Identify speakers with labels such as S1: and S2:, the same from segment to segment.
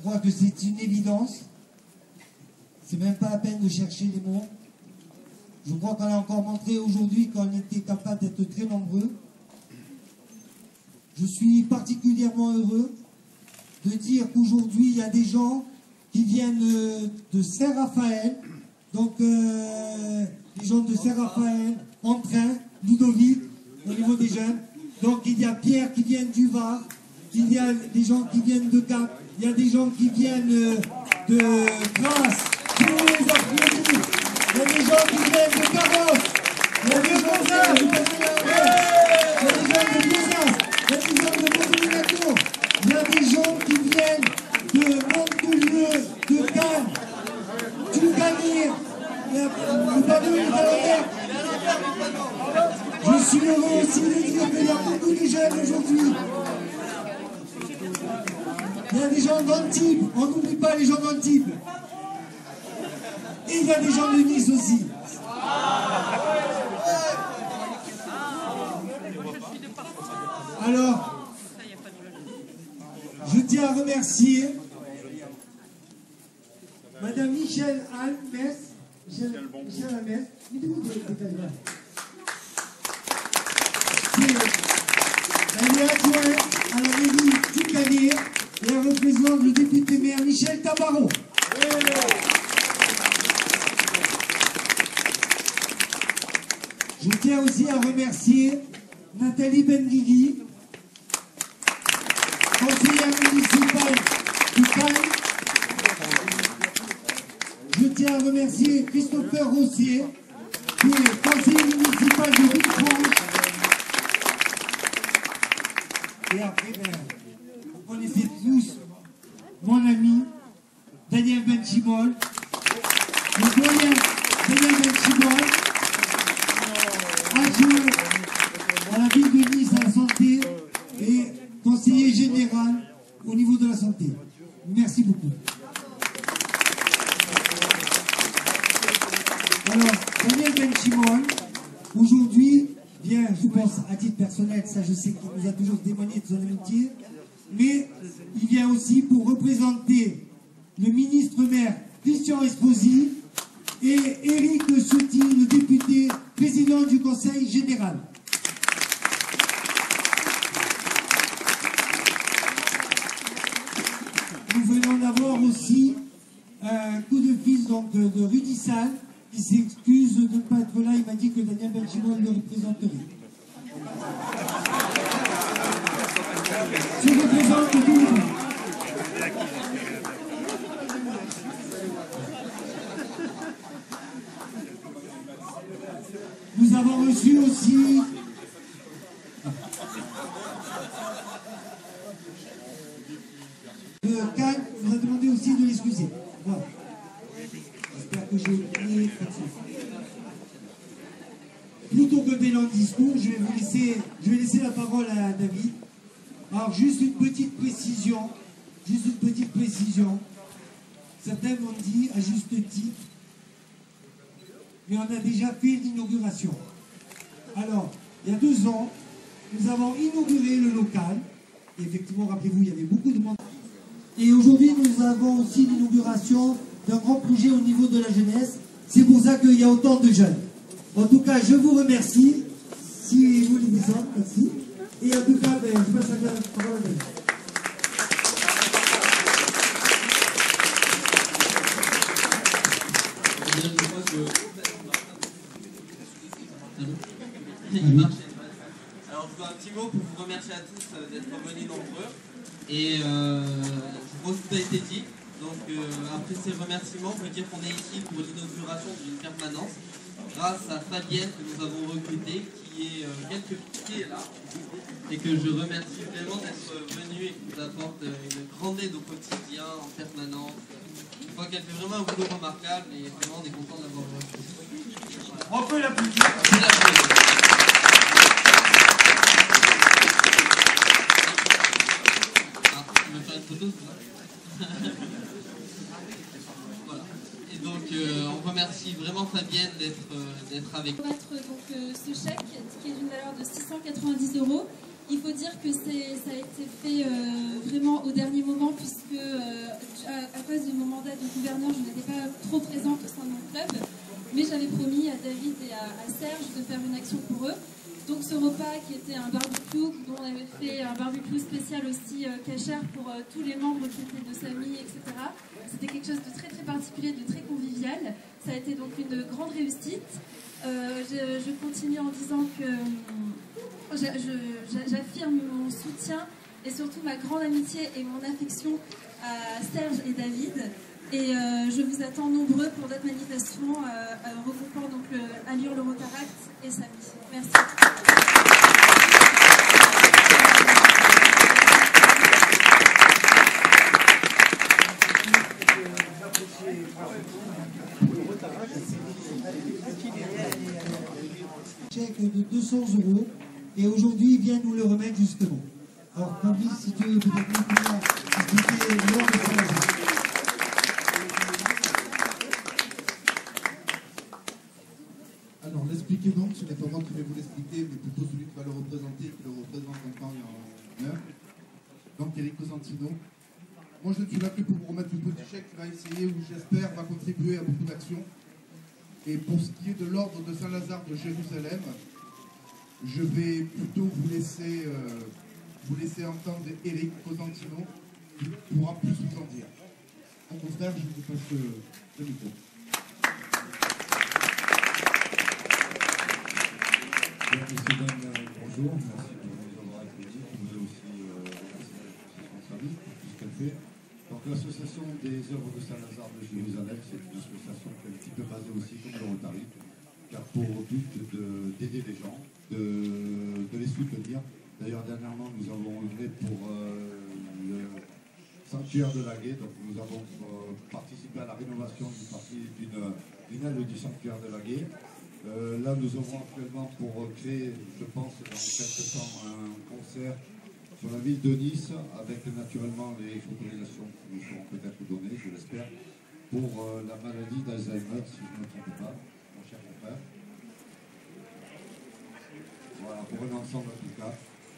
S1: crois que c'est une évidence. C'est même pas la peine de chercher les mots. Je crois qu'on a encore montré aujourd'hui qu'on était capable d'être très nombreux. Je suis particulièrement heureux de dire qu'aujourd'hui, il y a des gens qui viennent de Saint-Raphaël. Donc, les gens de Saint-Raphaël, Entrain, Ludovic, au niveau des jeunes. Donc, il y a Pierre qui vient du Var. Il y a des gens qui viennent de Cap. Il y a des gens qui viennent de Grasse. Tous les après-midi. Il y a des gens qui viennent de Carrosse. Il y a des gens de Besançon. Il y a des gens de Montpellier. Il y a des gens qui viennent de Montpellier, de Cannes, du Gagné, le panneau est à l'envers. Je suis heureux aussi de dire qu'il y a beaucoup de jeunes aujourd'hui. Il y a des gens d'Antibes, on n'oublie pas les gens d'Antibes. Et il y a des gens de Nice aussi. Alors, je tiens à remercier Madame Michel Almes. Michel Almes. Elle est adjointe à la mairie du Gagné et elle représente le député maire Michel Tabarot. Je tiens aussi à remercier Nathalie Benguigui, conseillère municipale du Cannes. Je tiens à remercier Christopher Rossier, qui est conseiller municipal de Villefranche. Et après, vous connaissez tous mon ami Daniel Benchimol, le doyen Daniel Benchimol, adjoint à la ville de Nice à la santé et conseiller général au niveau de la santé. Merci beaucoup. Alors, Daniel Benchimol, aujourd'hui, bien, je pense, à titre personnel, ça je sais qu'il nous a toujours témoigné de son amitié, mais il vient aussi pour représenter le ministre-maire Christian Esposi et Éric Ciotti, le député président du Conseil général. Nous venons d'avoir aussi un coup de fil donc, de Rudy Sall, qui s'excuse de ne pas être là. Il m'a dit que Daniel Benchimol le représenterait. Je représente tout le monde. Nous avons reçu aussi le Cannes nous a demandé aussi de l'excuser. Voilà. J'espère que j'ai oublié quelque chose. Plutôt que de longs discours, je vais laisser la parole à David. Alors juste une petite précision. Certains m'ont dit, à juste titre, mais on a déjà fait l'inauguration. Alors, il y a 2 ans, nous avons inauguré le local. Et effectivement, rappelez-vous, il y avait beaucoup de monde. Et aujourd'hui, nous avons aussi l'inauguration d'un grand projet au niveau de la jeunesse. C'est pour ça qu'il y a autant de jeunes. En tout cas, je vous remercie. Si vous voulez descendre, merci. Et en tout cas, je passe à la parole à David.
S2: Alors je veux un petit mot pour vous remercier à tous d'être venus nombreux et je pense que tout a été dit. Donc après ces remerciements, je veux dire qu'on est ici pour l'inauguration d'une permanence grâce à Fabienne que nous avons recrutée, qui est qui est là et que je remercie vraiment d'être venue et qui nous apporte une grande aide au quotidien en permanence. Je crois qu'elle fait vraiment un boulot remarquable et vraiment on est content d'avoir recruté.
S3: On peut l'applaudir.
S2: On va faire une photo, voilà. Et donc on remercie vraiment Fabienne d'être avec nous.
S4: Pour mettre donc ce chèque qui est d'une valeur de 690 €. Il faut dire que ça a été fait vraiment au dernier moment, puisque à cause de mon mandat de gouverneur, je n'étais pas trop présente au sein de mon club, mais j'avais promis à David et à Serge de faire une action pour eux. Donc ce repas qui était un barbecue, dont on avait fait un barbecue spécial aussi cachère pour tous les membres qui étaient de Samy, etc. C'était quelque chose de très très particulier, de très convivial. Ça a été donc une grande réussite. Je continue en disant que j'affirme mon soutien et surtout ma grande amitié et mon affection à Serge et David. Et je vous attends nombreux pour d'autres manifestations regroupant donc Allure, le Rotaract et Samy. Merci.
S1: Chèque de 200 € et aujourd'hui il vient nous le remettre justement. Alors Fabrice, si tu veux peut-être nous expliquer l'heure de Saint-Lazare.
S5: Alors l'expliquer donc, ce n'est pas moi qui vais vous l'expliquer, mais plutôt celui qui va le représenter, qui le représente en temps et en heure. Donc Eric Cosentino. Moi je ne suis là que pour vous remettre un petit chèque qui va essayer, ou j'espère, va contribuer à beaucoup d'actions. Et pour ce qui est de l'ordre de Saint-Lazare de Jérusalem, je vais plutôt vous laisser entendre Eric Cosentino, qui pourra plus vous en dire. Au contraire, je vous passe le micro.
S6: Bien, messieurs, dames, bonjour. Merci de nous avoir accueillis. Je voudrais aussi remercier l'association Samy pour tout ce qu'elle fait. Donc l'association des œuvres de Saint-Lazare de Jérusalem, c'est une association qui est un petit peu basée aussi comme le Rotary, qui a pour but d'aider les gens, de les soutenir. D'ailleurs, dernièrement, nous avons œuvré pour le sanctuaire de Laguet. Donc nous avons participé à la rénovation d'une aile du sanctuaire de Laguet. Là, nous avons actuellement pour créer, je pense, dans quelques temps, un concert sur la ville de Nice, avec naturellement les autorisations qui nous seront peut-être données, je l'espère, pour la maladie d'Alzheimer, si je ne me trompe pas, mon cher frère. Voilà, pour un ensemble en tout cas.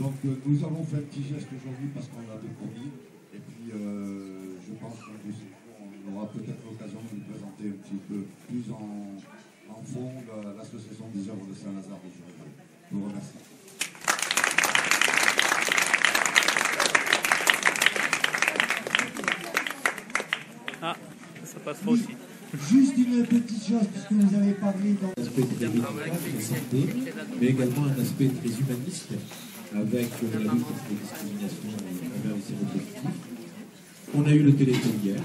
S6: Donc, nous avons fait un petit geste aujourd'hui parce qu'on l'avait promis, et puis je pense qu'on aura peut-être l'occasion de nous présenter un petit peu plus en fond l'association des œuvres de Saint-Lazare de Jérusalem. Je vous remercie.
S7: Ah, ça passe pas aussi.
S1: Juste une petite chose, puisque vous avez parlé dans
S8: aspect très médical, très santé, mais également un aspect très humaniste avec la lutte contre les discriminations envers les séropositifs. On a eu le Téléthon hier.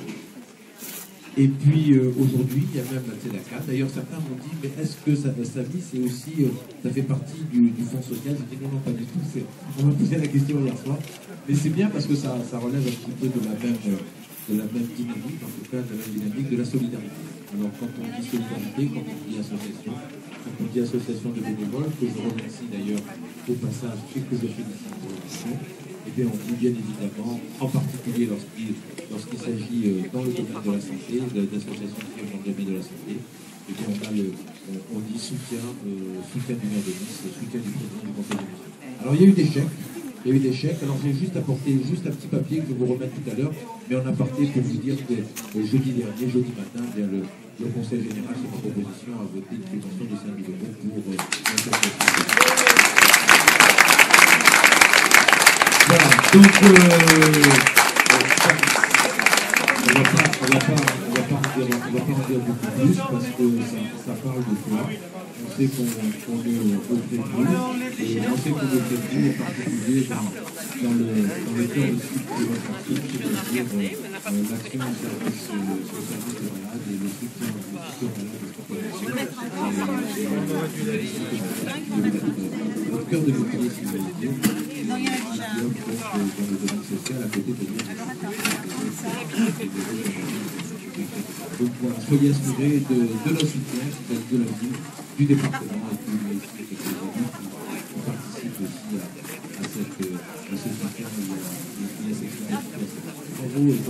S8: Et puis aujourd'hui, il y a même la TEDACA. D'ailleurs, certains m'ont dit, mais est-ce que sa vie, c'est aussi, ça fait partie du fonds social? J'ai dit non, pas du tout. On m'a posé la question hier soir. Mais c'est bien parce que ça relève un petit peu de la même dynamique, en tout cas de la même dynamique de la solidarité. Alors quand on dit solidarité, quand on dit association, quand on dit association de bénévoles, que je remercie d'ailleurs au passage et que je félicite pour l'action, eh bien on dit bien évidemment, en particulier lorsqu'il s'agit dans le domaine de la santé, d'associations qui sont dans le domaine de la santé, eh bien on dit soutien du maire de Nice, soutien du président du conseil de mission. Alors il y a eu des chèques. Il y a eu des chèques, alors j'ai juste apporté un petit papier que je vais vous remettre tout à l'heure, mais en aparté pour vous dire que jeudi matin, bien, le Conseil général, sur ma proposition, a voté une subvention de 5 000 € pour l'intervention. Voilà, donc on va pas en dire beaucoup plus parce que ça parle de quoi. On sait qu'on est au fait de nous, et on sait qu'on est au fait de nous, en particulier dans le cœur de ce qui est votre article, c'est-à-dire l'action au service des malades et le soutien aux malades au cœur de l'économie, si vous voulez dire, dans le domaine social à côté de l'autre. Donc voilà, soyez assurés de notre soutien, de la vie du département et puis quelques amis qui participent aussi à cette affaire. Il y a cette bravo et